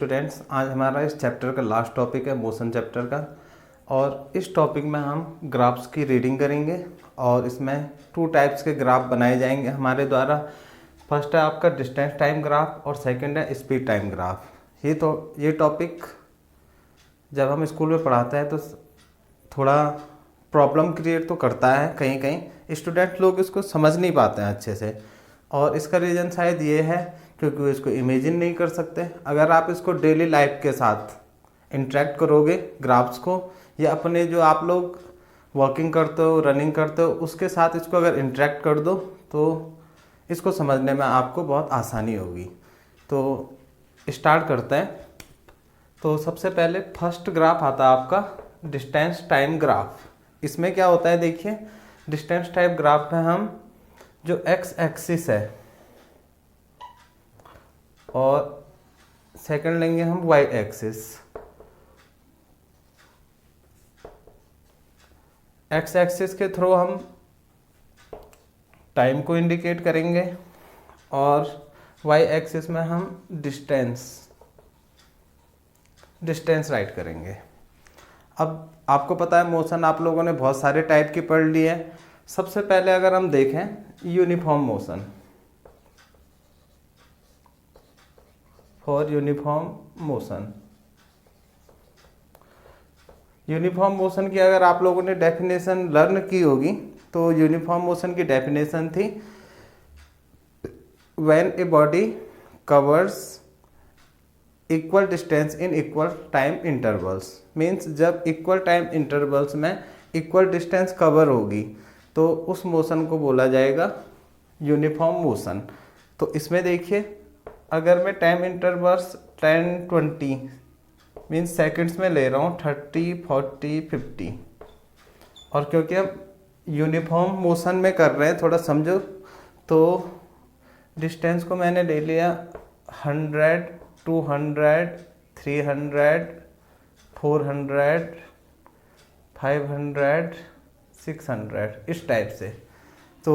Students, आज हमारा इस चैप्टर का लास्ट टॉपिक है मोशन चैप्टर का। और इस टॉपिक में हम ग्राफ्स की रीडिंग करेंगे और इसमें 2 टाइप्स के ग्राफ बनाए जाएंगे हमारे द्वारा। फर्स्ट है आपका डिस्टेंस टाइम ग्राफ और सेकंड है स्पीड टाइम ग्राफ। ये टॉपिक जब हम स्कूल में पढ़ाते हैं तो थोड़ा प्रॉब्लम क्रिएट तो करता है, कहीं कहीं स्टूडेंट लोग इसको समझ नहीं पाते हैं अच्छे से। और इसका रीज़न शायद ये है क्योंकि वो इसको इमेजिन नहीं कर सकते। अगर आप इसको डेली लाइफ के साथ इंटरेक्ट करोगे ग्राफ्स को, या अपने जो आप लोग वॉकिंग करते हो, रनिंग करते हो, उसके साथ इसको अगर इंटरेक्ट कर दो तो इसको समझने में आपको बहुत आसानी होगी। तो स्टार्ट करते हैं। तो सबसे पहले फर्स्ट ग्राफ आता है आपका डिस्टेंस टाइम ग्राफ। इसमें क्या होता है, देखिए डिस्टेंस टाइम ग्राफ में हम जो एक्स एक्सिस है और सेकंड लेंगे हम वाई एक्सिस। एक्स एक्सिस के थ्रू हम टाइम को इंडिकेट करेंगे और वाई एक्सिस में हम डिस्टेंस राइट करेंगे। अब आपको पता है मोशन आप लोगों ने बहुत सारे टाइप की पढ़ ली है। सबसे पहले अगर हम देखें uniform motion, for uniform motion की अगर आप लोगों ने डेफिनेशन लर्न की होगी तो यूनिफॉर्म मोशन की डेफिनेशन थी when a body covers equal distance in equal time intervals. Means जब इक्वल टाइम इंटरवल्स में इक्वल डिस्टेंस कवर होगी तो उस मोशन को बोला जाएगा यूनिफॉर्म मोशन। तो इसमें देखिए अगर मैं टाइम इंटरवल्स 10-20 मीन्स सेकंड्स में ले रहा हूँ, 30, 40, 50, और क्योंकि हम यूनिफॉर्म मोशन में कर रहे हैं, थोड़ा समझो, तो डिस्टेंस को मैंने ले लिया 100, 200, 300, 400, 500, 600, इस टाइप से। तो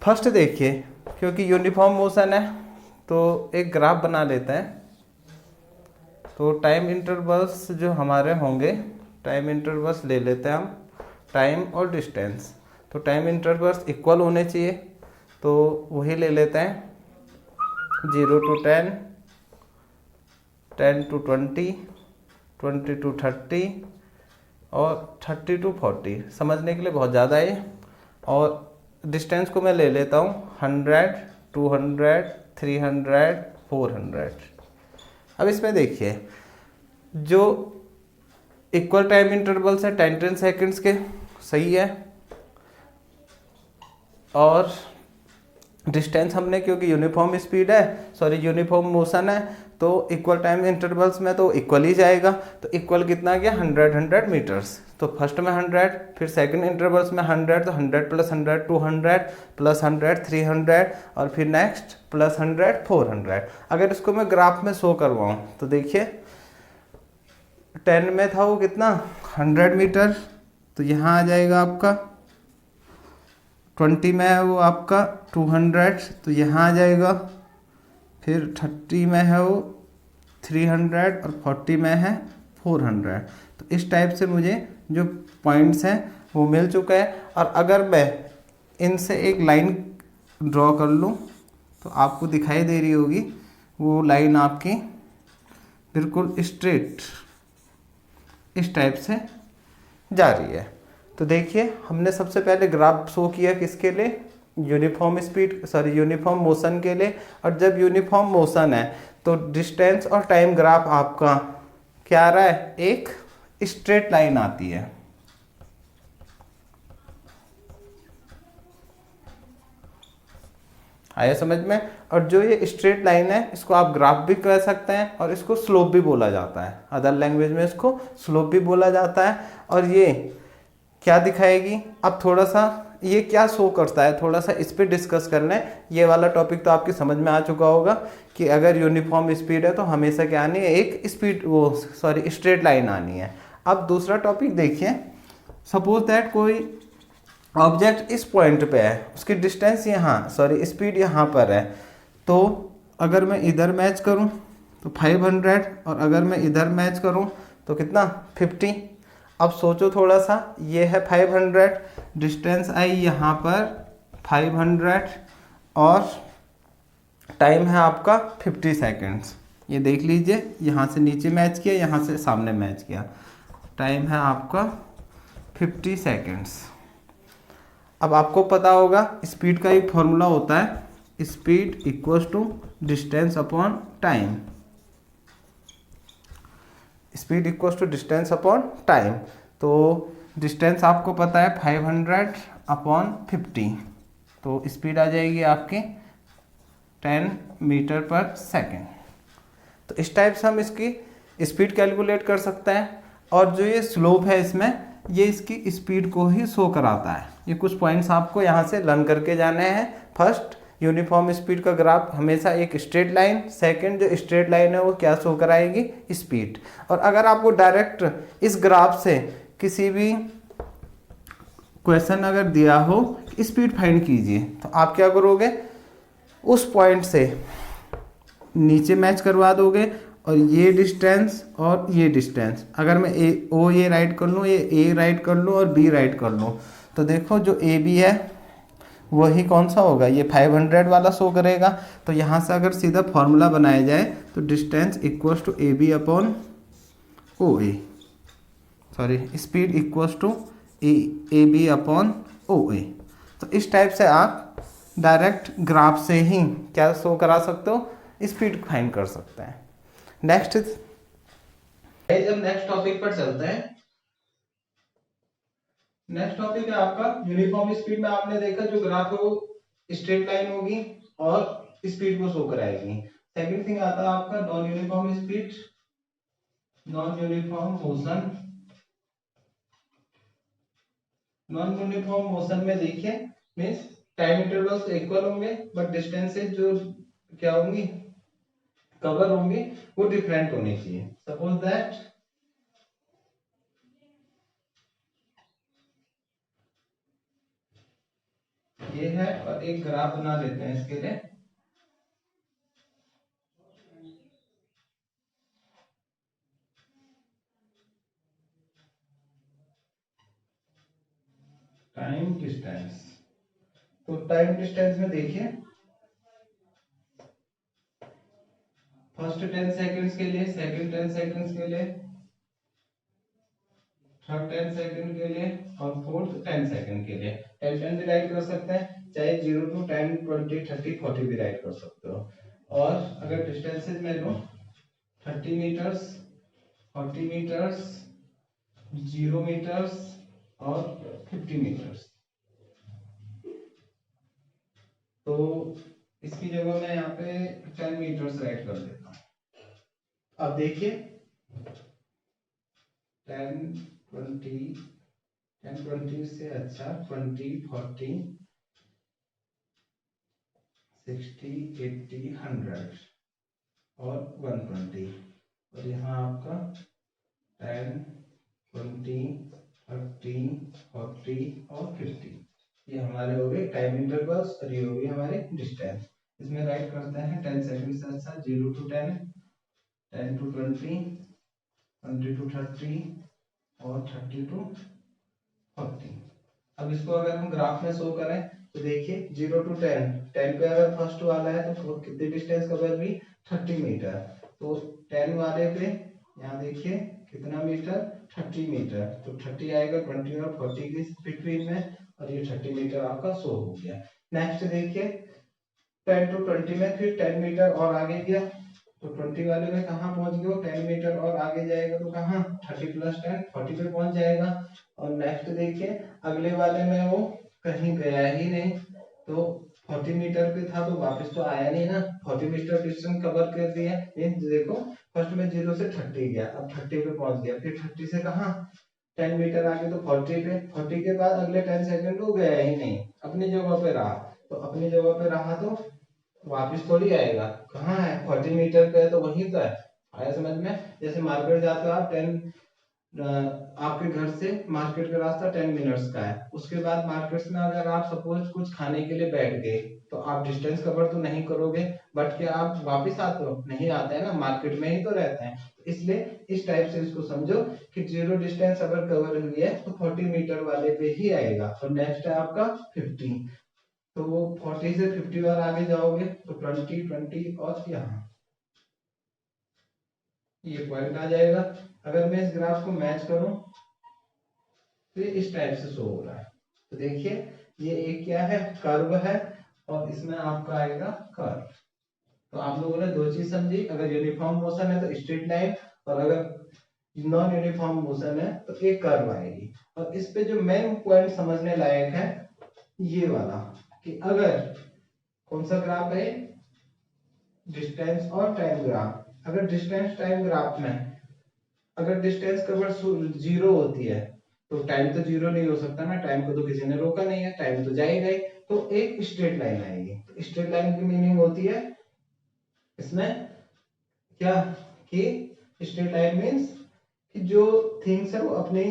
फर्स्ट देखिए क्योंकि यूनिफॉर्म मोशन है तो एक ग्राफ बना लेते हैं। तो टाइम इंटरवल्स जो हमारे होंगे, टाइम इंटरवल्स ले लेते हैं हम, टाइम और डिस्टेंस। तो टाइम इंटरवल्स इक्वल होने चाहिए तो वही ले लेते हैं 0 to 10, 10 to 20, 20 to 30 और 30 to 40। समझने के लिए बहुत ज़्यादा है। और डिस्टेंस को मैं ले लेता हूँ 100, 200, 300, 400। अब इसमें देखिए जो इक्वल टाइम इंटरवल्स है 10-10 सेकेंड्स के, सही है। और डिस्टेंस हमने क्योंकि यूनिफॉर्म स्पीड है, यूनिफॉर्म मोशन है, तो इक्वल टाइम इंटरवल्स में तो इक्वल ही जाएगा। तो इक्वल कितना गया 100 मीटर्स। तो फर्स्ट में 100, फिर सेकंड इंटरवल्स में 100, तो 100 + 100 200 + 100 300 और फिर नेक्स्ट +100 400। अगर इसको मैं ग्राफ में शो करवाऊँ तो देखिए 10 में था वो कितना 100 मीटर, तो यहाँ आ जाएगा आपका 20 में है वो आपका 200, तो यहाँ आ जाएगा। फिर 30 में है वो 300 और 40 में है 400। तो इस टाइप से मुझे जो पॉइंट्स हैं वो मिल चुका है। और अगर मैं इनसे एक लाइन ड्रॉ कर लूँ तो आपको दिखाई दे रही होगी वो लाइन आपकी बिल्कुल स्ट्रेट इस टाइप से जा रही है। तो देखिए हमने सबसे पहले ग्राफ शो किया किसके लिए, यूनिफॉर्म मोशन के लिए। और जब यूनिफॉर्म मोशन है तो डिस्टेंस और टाइम ग्राफ आपका क्या आ रहा है, एक स्ट्रेट लाइन आती है। आया समझ में। और जो ये स्ट्रेट लाइन है इसको आप ग्राफ भी कह सकते हैं और इसको स्लोप भी बोला जाता है। अदर लैंग्वेज में इसको स्लोप भी बोला जाता है। और ये क्या दिखाएगी, अब थोड़ा सा ये क्या शो करता है, थोड़ा सा इस पर डिस्कस कर लें। ये वाला टॉपिक तो आपकी समझ में आ चुका होगा कि अगर यूनिफॉर्म स्पीड है तो हमेशा क्या आनी है, एक स्ट्रेट लाइन आनी है। अब दूसरा टॉपिक देखिए, सपोज दैट कोई ऑब्जेक्ट इस पॉइंट पे है, उसकी डिस्टेंस यहाँ स्पीड यहाँ पर है। तो अगर मैं इधर मैच करूँ तो 500 और अगर मैं इधर मैच करूं तो कितना 50। अब सोचो थोड़ा सा, ये है 500, डिस्टेंस आई यहाँ पर 500 और टाइम है आपका 50 सेकेंड्स। ये देख लीजिए, यहाँ से नीचे मैच किया, यहाँ से सामने मैच किया, टाइम है आपका 50 सेकेंड्स। अब आपको पता होगा स्पीड का एक फॉर्मूला होता है, speed equals to distance upon time. Speed equals to distance upon time. तो डिस्टेंस आपको पता है 500 अपॉन 50, तो स्पीड आ जाएगी आपकी 10 मीटर पर सेकेंड। तो इस टाइप से हम इसकी स्पीड कैलकुलेट कर सकते हैं। और जो ये स्लोप है इसमें, ये इसकी स्पीड को ही शो कराता है। ये कुछ पॉइंट्स आपको यहाँ से लर्न करके जाने हैं। फर्स्ट, यूनिफॉर्म स्पीड का ग्राफ हमेशा एक स्ट्रेट लाइन, सेकंड जो स्ट्रेट लाइन है वो क्या शो कराएगी, स्पीड। और अगर आपको डायरेक्ट इस ग्राफ से किसी भी क्वेश्चन अगर दिया हो स्पीड फाइंड कीजिए, तो आप क्या करोगे, उस पॉइंट से नीचे मैच करवा दोगे और ये डिस्टेंस और ये डिस्टेंस, अगर मैं ये राइट कर लूँ, ये ए राइट कर लूँ और बी राइट कर लूँ, तो देखो जो ए बी है वही कौन सा होगा, ये 500 वाला शो करेगा। तो यहाँ से अगर सीधा फॉर्मूला बनाया जाए तो distance equals to A B upon O A, sorry speed equals to A B upon O A. तो इस टाइप से आप डायरेक्ट ग्राफ से ही क्या शो करा सकते हो, स्पीड फाइंड कर सकते हैं। नेक्स्ट, जब नेक्स्ट टॉपिक पर चलते हैं। नेक्स्ट टॉपिक है आपका यूनिफॉर्म स्पीड में। आपने देखा जो ग्राफ है वो स्ट्रेट लाइन होगी और स्पीड को शो कराएगी। सेकंड थिंग आता है आपका non uniform speed, non uniform motion. Non uniform motion में देखिए मींस टाइम इंटरवल्स इक्वल होंगे बट डिस्टेंसेस जो क्या होंगी, कवर होंगे, वो डिफरेंट होनी चाहिए। सपोज दैट ये है और एक ग्राफ बना लेते हैं इसके लिए। टाइम डिस्टेंस, तो टाइम डिस्टेंस में देखिए फर्स्ट 10 सेकंड्स के लिए, सेकंड 10 सेकंड्स के लिए, थर्ड 10 सेकंड के लिए और फोर्थ 10 सेकंड के लिए 10 10 भी राइट कर सकते हैं, चाहे 0 to 10 20 30 40 भी राइट कर सकते हो। और अगर डिस्टेंसेस में लो 30 मीटर्स, 40 मीटर्स, 0 मीटर्स और 50 मीटर्स, तो इसकी जगह मैं यहाँ पे 10 मीटर्स राइट कर देता हूँ। अब देखिए 10 20 10 20 से अच्छा 20 40 60 80 100 और 120, और यहाँ आपका 10 20 30 40 और 50, ये हमारे हो गए टाइम इंटरवल्स और ये हो गए हमारे डिस्टेंस। इसमें राइट करते हैं 10 सेकंड से अच्छा 0 to 10, 10 to 20, 20 to 30 और 30 to 40। अब इसको अगर हम ग्राफ में शो करें तो देखिए 0 to 10, 10 पे अगर फर्स्ट वाला है तो कितनी डिस्टेंस कवर भी 30 मीटर, तो 10 वाले पे यहाँ देखिए कितना मीटर 30 मीटर, तो 30 आएगा 20 और 40 के बिटवीन में, और ये 30 मीटर आपका शो हो गया। नेक्स्ट देखिए 10 to 20 में फिर 10 मीटर और आगे गया, तो 20 वाले में कहाँ पहुंच गए, 10 मीटर और आगे जाएगा तो कहाँ 30 + 10 40 पे पहुंच जाएगा। और नेक्स्ट देखिए अगले वाले में वो कहीं गया ही नहीं, तो 40 मीटर पे था तो वापस तो आया नहीं ना, 40 मीटर डिस्टेंस कवर कर दिया। मींस देखो फर्स्ट में 0 से 30 गया, अब 30 पे पहुंच गया, फिर 30 से कहाँ 10 मीटर आगे तो 40 पे, 40 के बाद अगले 10 सेकंड वो गया ही नहीं, अपनी जगह पे रहा। तो अपनी जगह पे रहा तो वापस थोड़ी आएगा, कहाँ है 40 मीटर पे है तो वहीं तो है। आया समझ में? जैसे मार्केट जाते हो आप 10 आपके घर से मार्केट का रास्ता 10 मिनट्स का है, उसके बाद मार्केट में अगर आप सपोज कुछ खाने के लिए बैठ गए तो आप डिस्टेंस कवर तो नहीं करोगे, बट क्या आप वापस आते हो? नहीं आते हैं ना, मार्केट में ही तो रहते हैं। इसलिए इस टाइप से इसको समझो कि जीरो डिस्टेंस अगर कवर हुई है तो 40 मीटर वाले पे ही आएगा। और नेक्स्ट है आपका 50, तो वो 40 से 50 बार आगे जाओगे तो 20 20 और यहाँ ये पॉइंट आ जाएगा। अगर मैं इस ग्राफ को मैच करूं तो ये इस टाइप से शो हो रहा है। तो देखिए ये एक क्या है, कर्व है, और इसमें आपका आएगा कर्व। तो आप लोगों ने दो चीज समझी, अगर यूनिफॉर्म मोशन है तो स्ट्रेट लाइन, और अगर नॉन यूनिफॉर्म मोशन है तो एक कर्व आएगी। और इस पे जो मेन पॉइंट समझने लायक है ये वाला, कि अगर कौन सा ग्राफ है, डिस्टेंस और टाइम ग्राफ। अगर डिस्टेंस टाइम ग्राफ में अगर डिस्टेंस कवर जीरो होती है तो टाइम तो जीरो नहीं हो सकता ना, टाइम को तो किसी ने रोका नहीं है, टाइम तो जाएगा ही। तो एक स्ट्रेट लाइन आएगी। तो स्ट्रेट लाइन की मीनिंग होती है इसमें क्या, कि स्ट्रेट लाइन मीन्स कि जो थिंग्स है वो अपनी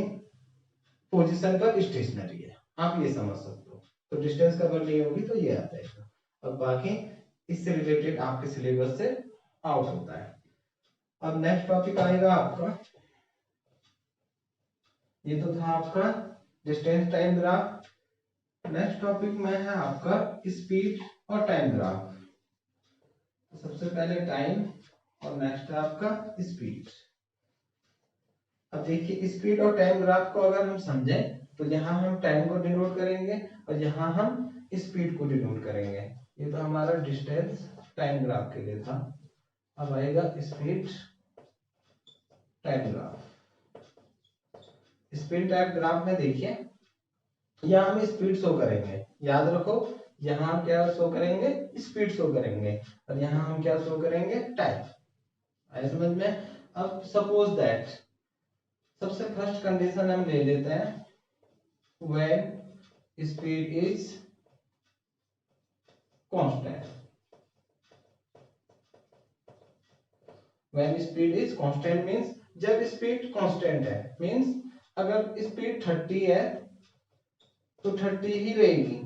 पोजीशन पर स्टेशनरी है, आप ये समझ सकते हो। तो डिस्टेंस कवर नहीं होगी तो ये आता है। और बाकी इससे रिलेटेड आपके सिलेबस से आउट होता है। अब नेक्स्ट टॉपिक आएगा आपका, ये तो था आपका distance time graph. Next topic में है आपका स्पीड और टाइम ग्राफ। तो सबसे पहले टाइम और नेक्स्ट है आपका स्पीड। अब देखिए स्पीड और टाइम ग्राफ को अगर हम समझें तो यहाँ हम टाइम को डिनोट करेंगे और यहाँ हम स्पीड को डिनोट करेंगे। ये तो हमारा डिस्टेंस टाइम ग्राफ के लिए था। अब आएगा speed time graph. Speed time graph में देखिए यहाँ हम स्पीड शो करेंगे, याद रखो, यहाँ हम क्या शो करेंगे, स्पीड शो करेंगे, और यहाँ हम क्या शो करेंगे, टाइम। आए समझ में? अब सपोज दैट सबसे फर्स्ट कंडीशन हम ले लेते हैं, when speed is constant. When speed is constant means जब स्पीड कांस्टेंट है, मींस अगर स्पीड 30 है तो 30 ही रहेगी,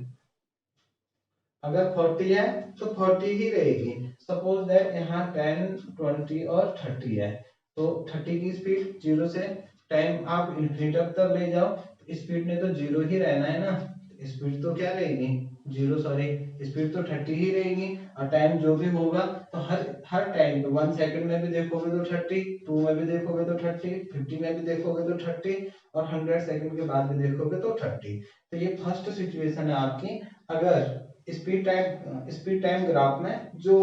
अगर 40 है तो 40 ही रहेगी। सपोज दैट यहाँ 10 20 और 30 है, तो 30 की स्पीड जीरो से टाइम आप इन्फिनिटी तक ले जाओ, तो स्पीड ने तो जीरो ही रहना है ना, स्पीड तो क्या रहेगी, जीरो, सॉरी, स्पीड तो 30 ही रहेगी। और टाइम जो भी होगा तो हर हर टाइम पे 1 सेकंड में भी देखोगे तो 30, 2 में भी देखोगे तो 30, 50 में भी देखोगे तो 30, और 100 सेकंड के बाद भी देखोगे तो 30। तो ये फर्स्ट सिचुएशन है आपकी। अगर स्पीड टाइम ग्राफ में जो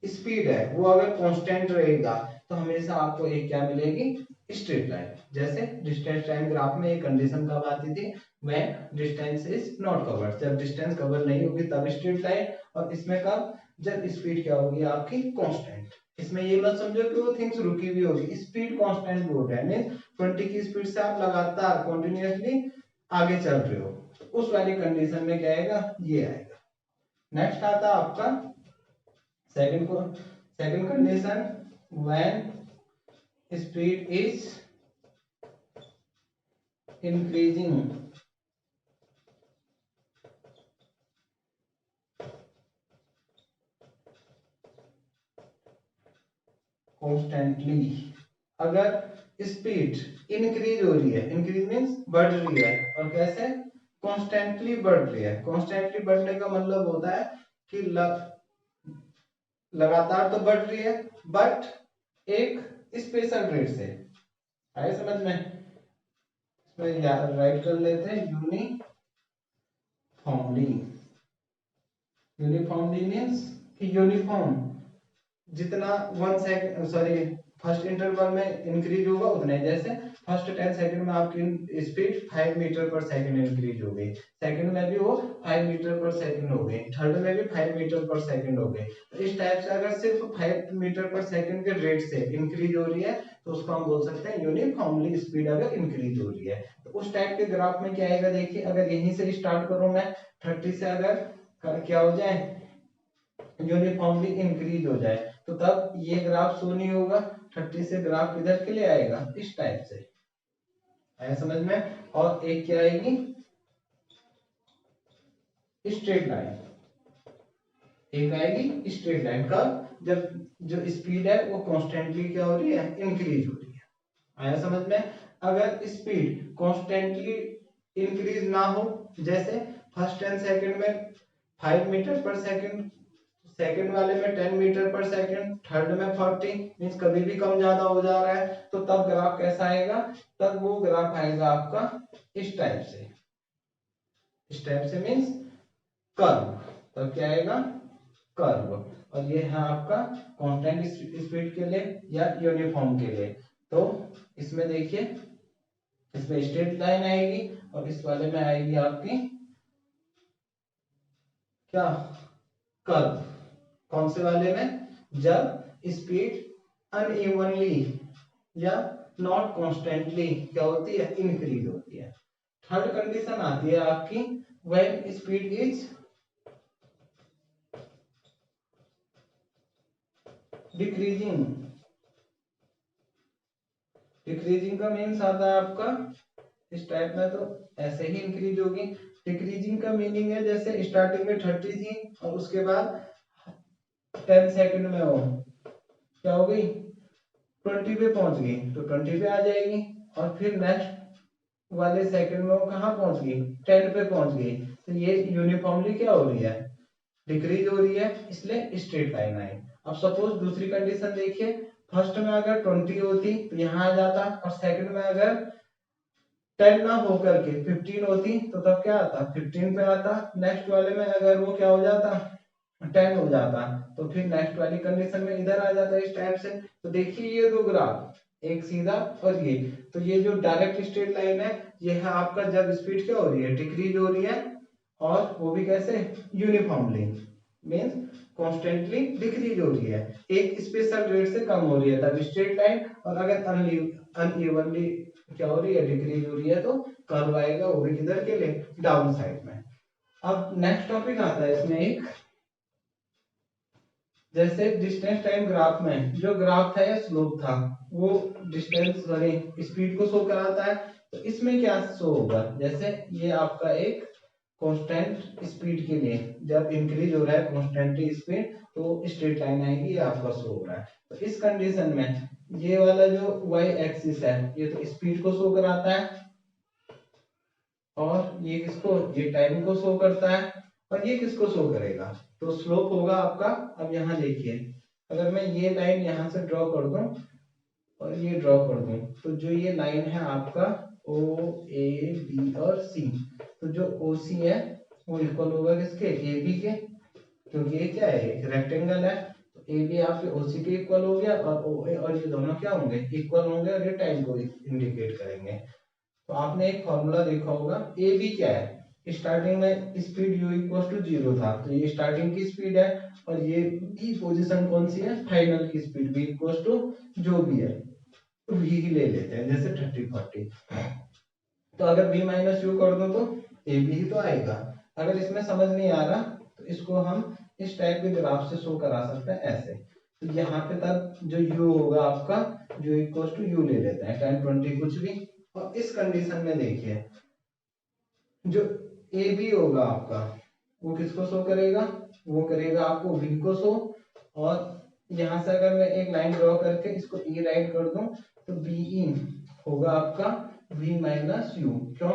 स्पीड है वो अगर कांस्टेंट रहेगा तो हमेशा आपको एक क्या मिलेगी, स्ट्रेट लाइन। जैसे डिस्टेंस टाइम ग्राफ में एक कंडीशन कब आती थी, when distance is not covered, जब डिस्टेंस कवर नहीं होगी तब स्ट्रेट लाइन। और इसमें कब, जब स्पीड क्या होगी आपकी कांस्टेंट। इसमें ये मत समझो कि वो थिंग्स रुकी हुई होगी, स्पीड कांस्टेंट भी हो रहा है, मींस 20 की स्पीड से आप लगातार कंटिन्यूअसली आगे चल रहे हो, तो उस वाली कंडीशन में क्या आएगा, ये आएगा। नेक्स्ट आता है आपका second condition, when speed is increasing constantly. अगर स्पीड इंक्रीज हो रही है, इंक्रीज मीन्स बढ़ रही है, और कैसे, कॉन्स्टेंटली बढ़ रही है। कॉन्स्टेंटली बढ़ने का मतलब होता है कि लगातार तो बढ़ रही है बट एक स्पेशल रेट से। आए समझ में? इसमें राइट कर लेते हैं यूनिफॉर्मली। यूनिफॉर्मली मीन्स कि यूनिफॉर्म जितना 1 सेकंड, सॉरी, फर्स्ट इंटरवल में इंक्रीज होगा उतने, जैसे फर्स्ट 10 सेकंड में आपकी स्पीड 5 मीटर पर सेकंड इंक्रीज हो गई, सेकंड में भी वो 5 मीटर पर सेकंड हो गई, थर्ड में भी 5 मीटर पर सेकंड हो गई। तो इस टाइप से अगर सिर्फ 5 मीटर पर सेकंड के रेट से इंक्रीज हो रही है तो उसको हम बोल सकते हैं यूनिफॉर्मली स्पीड अगर इंक्रीज हो रही है। तो उस टाइप के ग्राफ में क्या आएगा, देखिए अगर यहीं से स्टार्ट करूं मैं 30 से, अगर क्या हो जाए, यूनिफॉर्मली इंक्रीज हो जाए, तो तब ये ग्राफ शो नहीं होगा। 30 से ग्राफ किधर के लिए आएगा, इस टाइप से। आया समझ में? और एक क्या आएगी, स्ट्रेट लाइन। एक आएगी स्ट्रेट लाइन का जब जो स्पीड है वो कॉन्स्टेंटली क्या हो रही है, इंक्रीज हो रही है। आया समझ में? अगर स्पीड कॉन्स्टेंटली इंक्रीज ना हो, जैसे फर्स्ट 10 सेकंड में 5 मीटर पर सेकंड, सेकंड वाले में 10 मीटर पर सेकंड, थर्ड में 40, मीन्स कभी भी कम ज्यादा हो जा रहा है, तो तब ग्राफ कैसा आएगा? तब वो ग्राफ आएगा आपका इस टाइप से, इस टाइप से मीन्स कर्व। तब क्या आएगा? कर्व। और ये है आपका कांस्टेंट स्पीड के लिए या यूनिफॉर्म के लिए। तो इसमें देखिए, इसमें स्ट्रेट लाइन आएगी और इस वाले में आएगी आपकी क्या? कर्व। कौन से वाले में? जब स्पीड अनइवनली या नॉट कॉन्स्टेंटली क्या होती है, इंक्रीज होती है। थर्ड कंडीशन आती है आपकी when speed is decreasing. Decreasing का मीन्स आता है आपका इस टाइप में, तो ऐसे ही इंक्रीज होगी। डिक्रीजिंग का मीनिंग है जैसे स्टार्टिंग में 30 थी और उसके बाद 10 सेकंड में वो क्या हो गई, 20 पे पहुंच गई, तो 20 पे आ जाएगी। और फिर नेक्स्ट वाले सेकंड में वो कहाँ पहुंच गई, 10 पे पहुंच गई। तो ये यूनिफॉर्मली क्या हो रही है, डिक्रीज हो रही है, इसलिए स्ट्रेट लाइन आई। अब सपोज दूसरी कंडीशन देखिए, फर्स्ट में अगर 20 होती तो यहाँ आ जाता, और सेकंड में अगर 10 ना होकर के 15 होती तो तब क्या आता, 15 पे आता। नेक्स्ट वाले में अगर वो क्या हो जाता, 10 हो जाता, तो फिर नेक्स्ट वाली कंडीशन में इधर आ जाता इस टाइप से। तो देखिए ये दो ग्राफ, एक सीधा और ये, तो ये जो डायरेक्ट स्ट्रेट लाइन है ये है आपका जब स्पीड क्या हो रही है, डिक्रीज हो रही है, और वो भी कैसे, यूनिफॉर्मली, मींस कॉन्स्टेंटली डिक्रीज हो रही है, एक स्पेशल रेट से कम हो रही है तब स्ट्रेट लाइन। और अगर अनइवनली क्या हो रही है, डिक्रीज हो रही है, तो कर्व आएगा, वो भी किधर के लिए, डाउन साइड में। अब नेक्स्ट टॉपिक आता है इसमें एक, जैसे डिस्टेंस टाइम ग्राफ में जो ग्राफ था या स्लोप था वो डिस्टेंस सॉरी स्पीड को शो कराता है। तो इसमें क्या शो होगा, जैसे ये आपका एक कांस्टेंट स्पीड के लिए जब इंक्रीज हो रहा है कांस्टेंटली स्पीड, तो स्ट्रेट लाइन आएगी, ये आपका शो हो रहा है। तो इस कंडीशन में ये वाला जो y एक्सिस है ये तो स्पीड को शो कराता है, और ये किसको, ये टाइम को शो करता है, और ये किसको शो करेगा, तो स्लोप होगा आपका। अब यहाँ देखिए, अगर मैं ये लाइन यहाँ से ड्रॉ कर दूं और ये ड्रॉ कर दूं, तो जो ये लाइन है आपका ओ ए बी और सी, तो जो ओ सी है वो इक्वल होगा किसके, ए बी के, क्योंकि ये क्या है, एक रेक्टेंगल है। तो ए बी आपके ओ सी के इक्वल हो गया, और ओ ए और ये दोनों क्या होंगे, इक्वल होंगे, और ये टाइम को इंडिकेट करेंगे। तो आपने एक फॉर्मूला देखा होगा, ए बी क्या है, स्टार्टिंग में स्पीड u इक्वल टू 0 था, तो ये स्टार्टिंग की स्पीड है, और ये बी पोजीशन कौन सी है, फाइनल की स्पीड, v इक्वल टू जो भी है, तो v ही ले लेते हैं, जैसे 30-40। तो अगर v माइनस यू कर दो तो ए बी ही तो आएगा। अगर इसमें समझ नहीं आ रहा तो इसको हम इस टाइप के ग्राफ से शो करा सकते हैं ऐसे। तो यहाँ पे तब जो u होगा आपका, जो इक्वल टू यू ले लेते हैं, 10-20 कुछ भी। और इस कंडीशन में देखिए, जो ए बी होगा आपका वो किसको शो करेगा, वो करेगा आपको v को शो। और यहां से अगर मैं एक लाइन ड्रॉ करके इसको e राइट कर दूं, तो बी ई होगा आपका v माइनस यू, क्यों,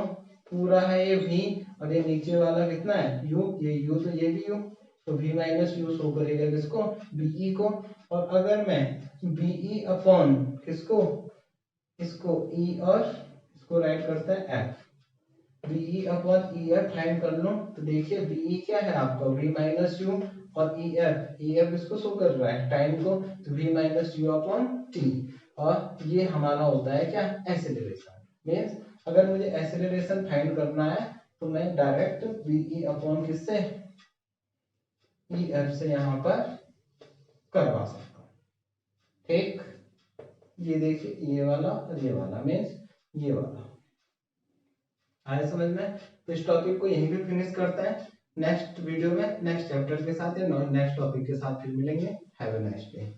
पूरा है ये v, और ये नीचे वाला कितना है u, ये u तो ये भी u, तो v माइनस यू शो करेगा किसको, बीई को। और अगर मैं बीई अपॉन किसको, इसको e और इसको राइट करते हैं f, BE upon E F find कर लो, तो देखिए बीई क्या है आपका v माइनस यू, और ई एफ इसको शो कर रहा है टाइम को, तो v minus you upon T. और ये हमारा होता है क्या, एक्सेलरेशन। मींस अगर मुझे एक्सेलरेशन फाइंड करना है तो मैं डायरेक्ट बीई अपॉन किससे, ई एफ से यहाँ पर करवा सकता हूँ। ठीक, ये देखिए ये वाला और ये वाला, मींस ये वाला आया समझ में। तो इस टॉपिक को यहीं पे फिनिश करते हैं, नेक्स्ट वीडियो में नेक्स्ट चैप्टर के साथ या नेक्स्ट टॉपिक के साथ फिर मिलेंगे। Have a nice day.